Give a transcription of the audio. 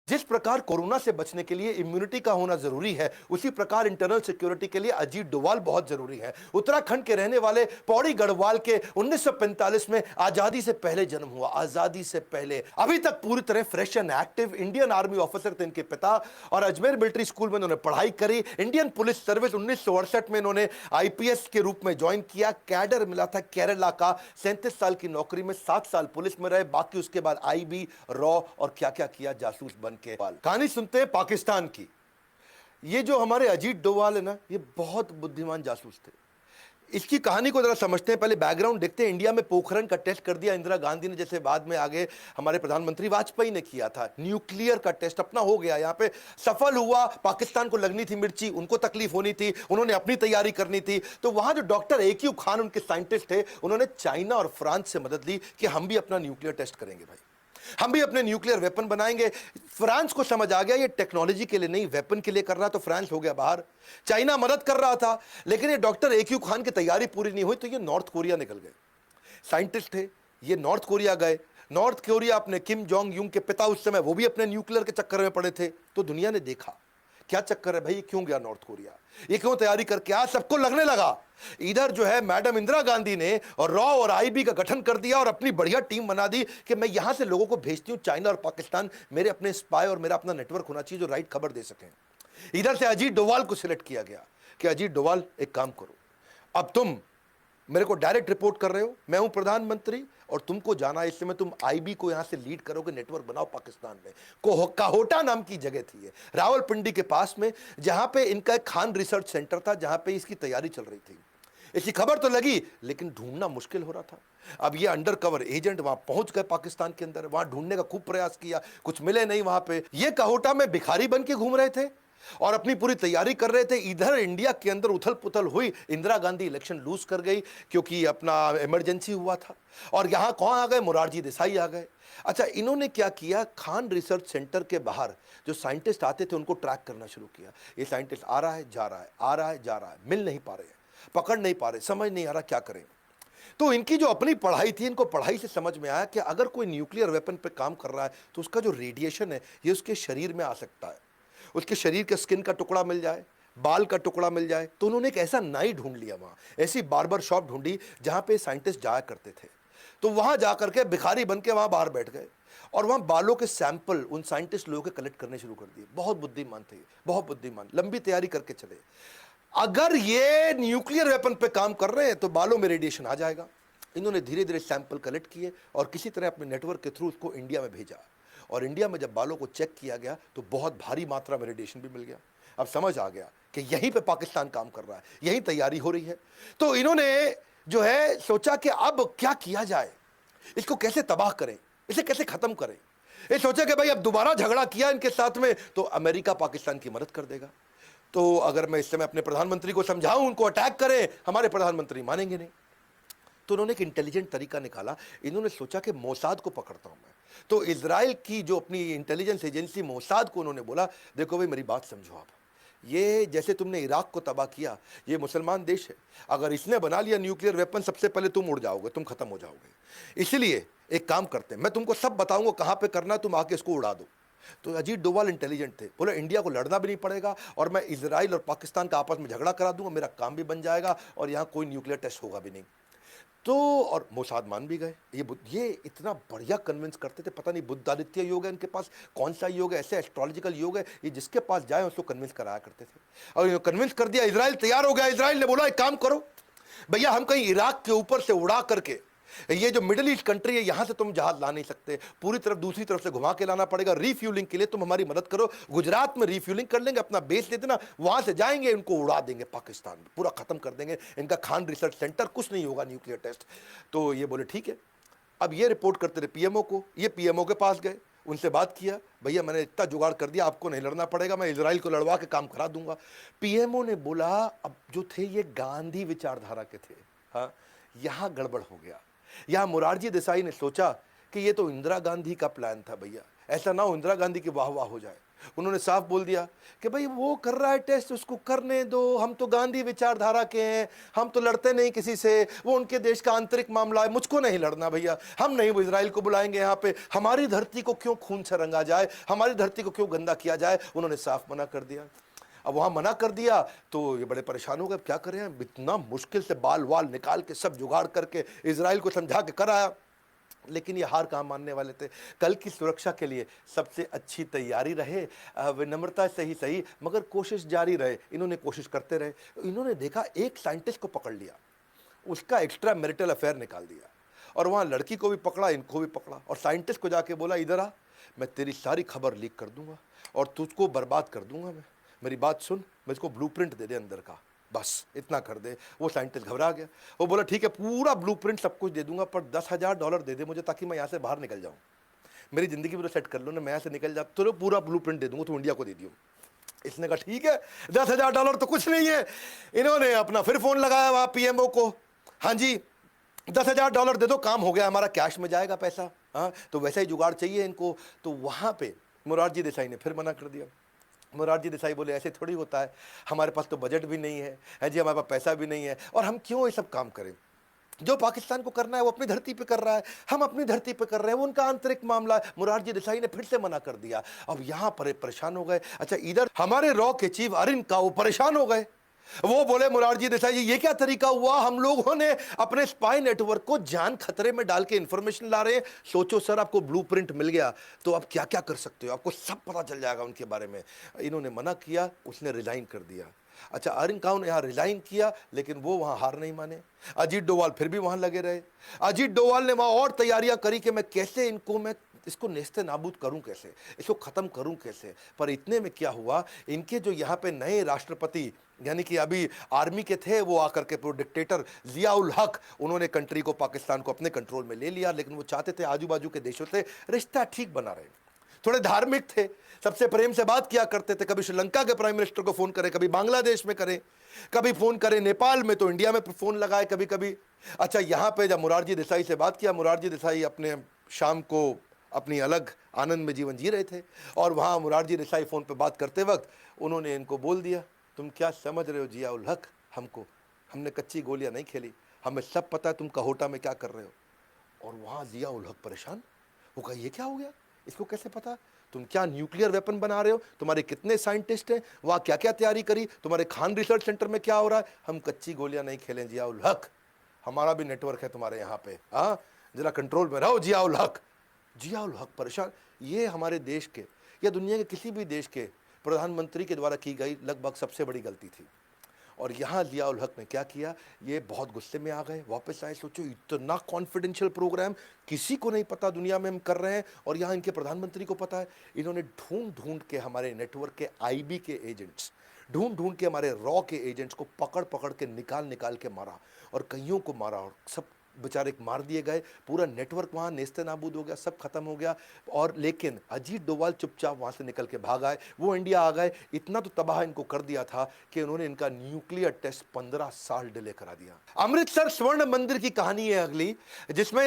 जिस प्रकार कोरोना से बचने के लिए इम्यूनिटी का होना जरूरी है, उसी प्रकार इंटरनल सिक्योरिटी के लिए अजीत डोवाल बहुत जरूरी है। उत्तराखंड के रहने वाले पौड़ी गढ़वाल के 1945 में आजादी से पहले जन्म हुआ, आजादी से पहले, अभी तक पूरी तरह fresh and active Indian army officer थे इनके पिता, और अजमेर मिलिट्री स्कूल में इन्होंने पढ़ाई करी। इंडियन पुलिस सर्विस 1968 में इन्होंने आईपीएस के रूप में ज्वाइन किया। कैडर मिला था केरला का, 37 साल की नौकरी में 7 साल पुलिस में रहे, बाकी उसके बाद आईबी, रॉ और क्या क्या किया जासूस बन के। कहानी सुनते हैं पाकिस्तान की। ये जो हमारे अजीत डोवाल है ना, ये बहुत बुद्धिमान जासूस थे। इसकी कहानी को जरा समझते हैं, पहले बैकग्राउंड देखते हैं। इंडिया में पोखरण का टेस्ट कर दिया इंदिरा गांधी ने, जैसे बाद में आगे हमारे प्रधानमंत्री वाजपेयी ने किया था। न्यूक्लियर का टेस्ट अपना हो गया, यहां पे सफल हुआ। पाकिस्तान को लगनी थी मिर्ची, उनको तकलीफ होनी थी, उन्होंने अपनी तैयारी करनी थी। तो वहां जो डॉक्टर AQ खान उनके साइंटिस्ट थे, उन्होंने चाइना और फ्रांस से मदद ली कि हम भी अपना न्यूक्लियर टेस्ट करेंगे भाई, हम भी अपने न्यूक्लियर वेपन बनाएंगे। फ्रांस को समझ आ गया ये टेक्नोलॉजी के लिए नहीं, वेपन के लिए कर रहा, तो फ्रांस हो गया बाहर। चाइना मदद कर रहा था, लेकिन ये डॉक्टर AQ खान की तैयारी पूरी नहीं हुई, तो ये नॉर्थ कोरिया निकल गए। साइंटिस्ट थे ये, नॉर्थ कोरिया गए। नॉर्थ कोरिया, अपने किम जोंग यूंग के पिता उस समय, वो भी अपने न्यूक्लियर के चक्कर में पड़े थे। तो दुनिया ने देखा क्या चक्कर है भाई, ये क्यों गया नॉर्थ कोरिया, ये क्यों तैयारी करके आया। सबको लगने लगा इधर जो है मैडम इंदिरा गांधी ने और रॉ और आईबी का गठन कर दिया और अपनी बढ़िया टीम बना दी कि मैं यहां से लोगों को भेजती हूं चाइना और पाकिस्तान, मेरे अपने स्पाई और मेरा अपना नेटवर्क होना चाहिए जो राइट खबर दे सकें। इधर से अजीत डोवाल को सिलेक्ट किया गया कि अजीत डोवाल एक काम करो, अब तुम मेरे को डायरेक्ट रिपोर्ट कर रहे हो, मैं हूं प्रधानमंत्री और तुमको जाना है, इस समय तुम आईबी को यहां से लीड करोगे, नेटवर्क बनाओ पाकिस्तान में। काहोटा नाम की जगह थी ये, रावलपिंडी के पास में, जहां पे इनका एक खान रिसर्च सेंटर था, जहां पे इसकी तैयारी चल रही थी। इसकी खबर तो लगी, लेकिन ढूंढना मुश्किल हो रहा था। अब ये अंडर कवर एजेंट वहां पहुंच गए पाकिस्तान के अंदर, वहां ढूंढने का खूब प्रयास किया, कुछ मिले नहीं वहां पे। ये काहोटा में भिखारी बन के घूम रहे थे और अपनी पूरी तैयारी कर रहे थे। इधर इंडिया के अंदर उथल पुथल हुई, इंदिरा गांधी इलेक्शन लूज कर गई क्योंकि अपना इमरजेंसी हुआ था, और यहां कौन आ गए, मोरारजी देसाई आ गए। अच्छा, इन्होंने क्या किया, खान रिसर्च सेंटर के बाहर जो साइंटिस्ट आते थे उनको ट्रैक करना शुरू किया। ये साइंटिस्ट आ रहा है जा रहा है, आ रहा है जा रहा है, मिल नहीं पा रहे, पकड़ नहीं पा रहे, समझ नहीं आ रहा क्या करें। तो इनकी जो अपनी पढ़ाई थी, इनको पढ़ाई से समझ में आया कि अगर कोई न्यूक्लियर वेपन पे काम कर रहा है तो उसका जो रेडिएशन है ये उसके शरीर में आ सकता है, उसके शरीर के स्किन का टुकड़ा मिल जाए, बाल का टुकड़ा मिल जाए। तो उन्होंने एक ऐसा नाई ढूंढ लिया, वहां ऐसी बार्बर शॉप ढूंढी जहां पे साइंटिस्ट जाया करते थे। तो वहां जाकर के भिखारी बन के वहां बाहर बैठ गए और वहां बालों के सैंपल उन साइंटिस्ट लोगों के कलेक्ट करने शुरू कर दिए। बहुत बुद्धिमान थे, बहुत बुद्धिमान, लंबी तैयारी करके चले। अगर ये न्यूक्लियर वेपन पे काम कर रहे हैं तो बालों में रेडिएशन आ जाएगा। इन्होंने धीरे धीरे सैंपल कलेक्ट किए और किसी तरह अपने नेटवर्क के थ्रू उसको इंडिया में भेजा, और इंडिया में जब बालों को चेक किया गया तो बहुत भारी मात्रा में रेडिएशन भी मिल गया। अब समझ आ गया कि यहीं पे पाकिस्तान काम कर रहा है, यहीं तैयारी हो रही है। तो इन्होंने जो है सोचा कि अब क्या किया जाए, इसको कैसे तबाह करें, इसे कैसे खत्म करें। ये सोचा कि भाई अब दोबारा झगड़ा किया इनके साथ में तो अमेरिका पाकिस्तान की मदद कर देगा। तो अगर मैं इस समय अपने प्रधानमंत्री को समझाऊं उनको अटैक करें, हमारे प्रधानमंत्री मानेंगे नहीं। तो उन्होंने एक इंटेलिजेंट तरीका निकाला। इन्होंने सोचा कि मोसाद को पकड़ता हूं मैं। तो इजराइल की जो अपनी इंटेलिजेंस एजेंसी मोसाद को उन्होंने बोला, देखो भाई मेरी बात समझो आप, ये जैसे तुमने इराक को तबाह किया, ये मुसलमान देश है, अगर इसने बना लिया न्यूक्लियर वेपन, सबसे पहले तुम उड़ जाओगे, तुम खत्म हो जाओगे। इसलिए एक काम करते हैं, मैं तुमको सब बताऊंगा कहां पे करना है, तुम आके इसको उड़ा दो। तो अजीत डोवाल इंटेलिजेंट थे, बोले इंडिया को लड़ना भी नहीं पड़ेगा और मैं इजराइल और पाकिस्तान का आपस में झगड़ा करा दूंगा, मेरा काम भी बन जाएगा और यहां कोई न्यूक्लियर टेस्ट होगा भी नहीं। तो और मोसाद मान भी गए। ये इतना बढ़िया कन्विंस करते थे, पता नहीं बुद्धादित्य योग है इनके पास, कौन सा योग है, ऐसे एस्ट्रोलॉजिकल योग है, ये जिसके पास जाए उसको कन्विंस कराया करते थे। और कन्विंस कर दिया, इजराइल तैयार हो गया। इजराइल ने बोला एक काम करो भैया, हम कहीं इराक के ऊपर से उड़ा करके, ये जो मिडिल ईस्ट कंट्री है यहां से तुम जहाज ला नहीं सकते, पूरी तरफ दूसरी तरफ से घुमा के लाना पड़ेगा। रीफ्यूलिंग के लिए तुम हमारी मदद करो, गुजरात में रीफ्यूलिंग कर लेंगे, अपना बेस दे देना, वहां से जाएंगे, इनको उड़ा देंगे पाकिस्तान में, पूरा खत्म कर देंगे इनका खान रिसर्च सेंटर, कुछ नहीं होगा न्यूक्लियर टेस्ट। तो ये बोले ठीक है। अब ये रिपोर्ट करते रहे पीएमओ को, ये पीएमओ के पास गए, उनसे बात किया, भैया मैंने इतना जुगाड़ कर दिया, आपको नहीं लड़ना पड़ेगा, मैं इजराइल को लड़वा के काम करा दूंगा। पीएमओ ने बोला, अब जो थे ये गांधी विचारधारा के थे, हाँ यहां गड़बड़ हो गया। यहां मोरारजी देसाई ने सोचा कि ये तो इंदिरा गांधी का प्लान था भैया, ऐसा ना हो इंदिरा गांधी की वाह वाह हो जाए। उन्होंने साफ बोल दिया कि भाई वो कर रहा है टेस्ट, उसको करने दो, हम तो गांधी विचारधारा के हैं, हम तो लड़ते नहीं किसी से, वो उनके देश का आंतरिक मामला है, मुझको नहीं लड़ना भैया, हम नहीं वो इजराइल को बुलाएंगे यहाँ पे, हमारी धरती को क्यों खून से रंगा जाए, हमारी धरती को क्यों गंदा किया जाए। उन्होंने साफ मना कर दिया। अब वहां मना कर दिया तो ये बड़े परेशान हो गए, क्या करें, इतना मुश्किल से बाल वाल निकाल के सब जुगाड़ करके इजराइल को समझा के कराया, लेकिन ये हार कहाँ मानने वाले थे। कल की सुरक्षा के लिए सबसे अच्छी तैयारी रहे, विनम्रता से ही सही मगर कोशिश जारी रहे। इन्होंने कोशिश करते रहे। इन्होंने देखा एक साइंटिस्ट को पकड़ लिया, उसका एक्स्ट्रा मैरिटल अफेयर निकाल दिया, और वहाँ लड़की को भी पकड़ा, इनको भी पकड़ा, और साइंटिस्ट को जाके बोला इधर आ, मैं तेरी सारी खबर लीक कर दूंगा और तुझको बर्बाद कर दूंगा। मैं मेरी बात सुन, मुझको ब्लूप्रिंट दे दे अंदर का, बस इतना कर दे। वो साइंटिस्ट घबरा गया, वो बोला ठीक है पूरा ब्लूप्रिंट सब कुछ दे दूंगा, पर $10,000 दे दे मुझे, ताकि मैं यहाँ से बाहर निकल जाऊँ, मेरी जिंदगी पूरा सेट कर लो ना, मैं यहाँ से निकल जा तो पूरा ब्लूप्रिंट दे दूंगा, तो इंडिया को दे दियो। इसने कहा ठीक है, $10,000 तो कुछ नहीं है। इन्होंने अपना फिर फोन लगाया वहाँ पीएमओ को, हाँ जी $10,000 दे दो, काम हो गया हमारा, कैश में जाएगा पैसा। हाँ तो वैसा ही जुगाड़ चाहिए इनको। तो वहाँ पे मोरारजी देसाई ने फिर मना कर दिया। मोरारजी देसाई बोले ऐसे थोड़ी होता है, हमारे पास तो बजट भी नहीं है जी, हमारे पास पैसा भी नहीं है, और हम क्यों ये सब काम करें, जो पाकिस्तान को करना है वो अपनी धरती पे कर रहा है, हम अपनी धरती पे कर रहे हैं, वो उनका आंतरिक मामला है। मोरारजी देसाई ने फिर से मना कर दिया। अब यहां पर परेशान हो गए। अच्छा इधर हमारे रॉ के चीफ अरिन का वो परेशान हो गए, वो बोले मोरारजी देसाई जी ये क्या तरीका हुआ, हम लोगों ने अपने स्पाई नेटवर्क को जान खतरे में डाल के इंफॉर्मेशन ला रहे हैं। सोचो सर, आपको ब्लूप्रिंट मिल गया तो आप क्या क्या कर सकते हो, आपको सब पता चल जाएगा उनके बारे में। इन्होंने मना किया, उसने रिजाइन कर दिया। अच्छा अरिन खान ने यहाँ रिजाइन किया, लेकिन वो वहां हार नहीं माने। अजीत डोवाल फिर भी वहां लगे रहे। अजीत डोवाल ने वहां और तैयारियां करी कि मैं कैसे इसको नेस्ते नाबूद करूं, कैसे इसको खत्म करूं कैसे। पर इतने में क्या हुआ, इनके जो यहाँ पे नए राष्ट्रपति यानी कि अभी आर्मी के थे, वो आकर के पूरे डिक्टेटर जिया उल हक, उन्होंने कंट्री को, पाकिस्तान को अपने कंट्रोल में ले लिया। लेकिन वो चाहते थे आजू बाजू के देशों से रिश्ता ठीक बना रहे, थोड़े धार्मिक थे, सबसे प्रेम से बात किया करते थे। कभी श्रीलंका के प्राइम मिनिस्टर को फोन करें, कभी बांग्लादेश में करें, कभी फोन करें नेपाल में, तो इंडिया में फोन लगाए कभी कभी। अच्छा यहाँ पे जब मोरारजी देसाई से बात किया, मोरारजी देसाई अपने शाम को अपनी अलग आनंद में जीवन जी रहे थे, और वहाँ मोरारजी देसाई फ़ोन पे बात करते वक्त उन्होंने इनको बोल दिया, तुम क्या समझ रहे हो जिया उल हक, हमने कच्ची गोलियां नहीं खेली, हमें सब पता है तुम कहोटा में क्या कर रहे हो। और वहाँ जिया उल हक परेशान, वो कहा ये क्या हो गया, इसको कैसे पता, तुम क्या न्यूक्लियर वेपन बना रहे हो, तुम्हारे कितने साइंटिस्ट हैं, वहाँ क्या क्या तैयारी करी, तुम्हारे खान रिसर्च सेंटर में क्या हो रहा है। हम कच्ची गोलियां नहीं खेलें जिया उल हक, हमारा भी नेटवर्क है तुम्हारे यहाँ पे, हाँ जरा कंट्रोल में रहो जिया उल हक। जिया उल हक परेशान। ये हमारे देश के या दुनिया के किसी भी देश के प्रधानमंत्री के द्वारा की गई लगभग सबसे बड़ी गलती थी। और यहाँ जिया उल हक ने क्या किया, ये बहुत गुस्से में आ गए, वापस आए। सोचो इतना कॉन्फिडेंशियल प्रोग्राम किसी को नहीं पता दुनिया में हम कर रहे हैं, और यहाँ इनके प्रधानमंत्री को पता है। इन्होंने ढूंढ ढूंढ के हमारे नेटवर्क के आईबी के एजेंट्स, ढूंढ ढूंढ के हमारे रॉ के एजेंट्स को पकड़ पकड़ के निकाल के मारा, और कईयों को मारा, और सब बेचारे मार दिए गए। पूरा नेटवर्क वहाँ नेस्ते नाबूद हो गया, सब खत्म हो गया। और लेकिन अजीत डोवाल चुपचाप वहाँ से निकल के भाग आए, वो इंडिया आ गए। इतना तो तबाह इनको कर दिया था कि उन्होंने इनका न्यूक्लियर टेस्ट 15 साल डिले करा दिया। अमृतसर स्वर्ण मंदिर की कहानी है अगली, जिसमें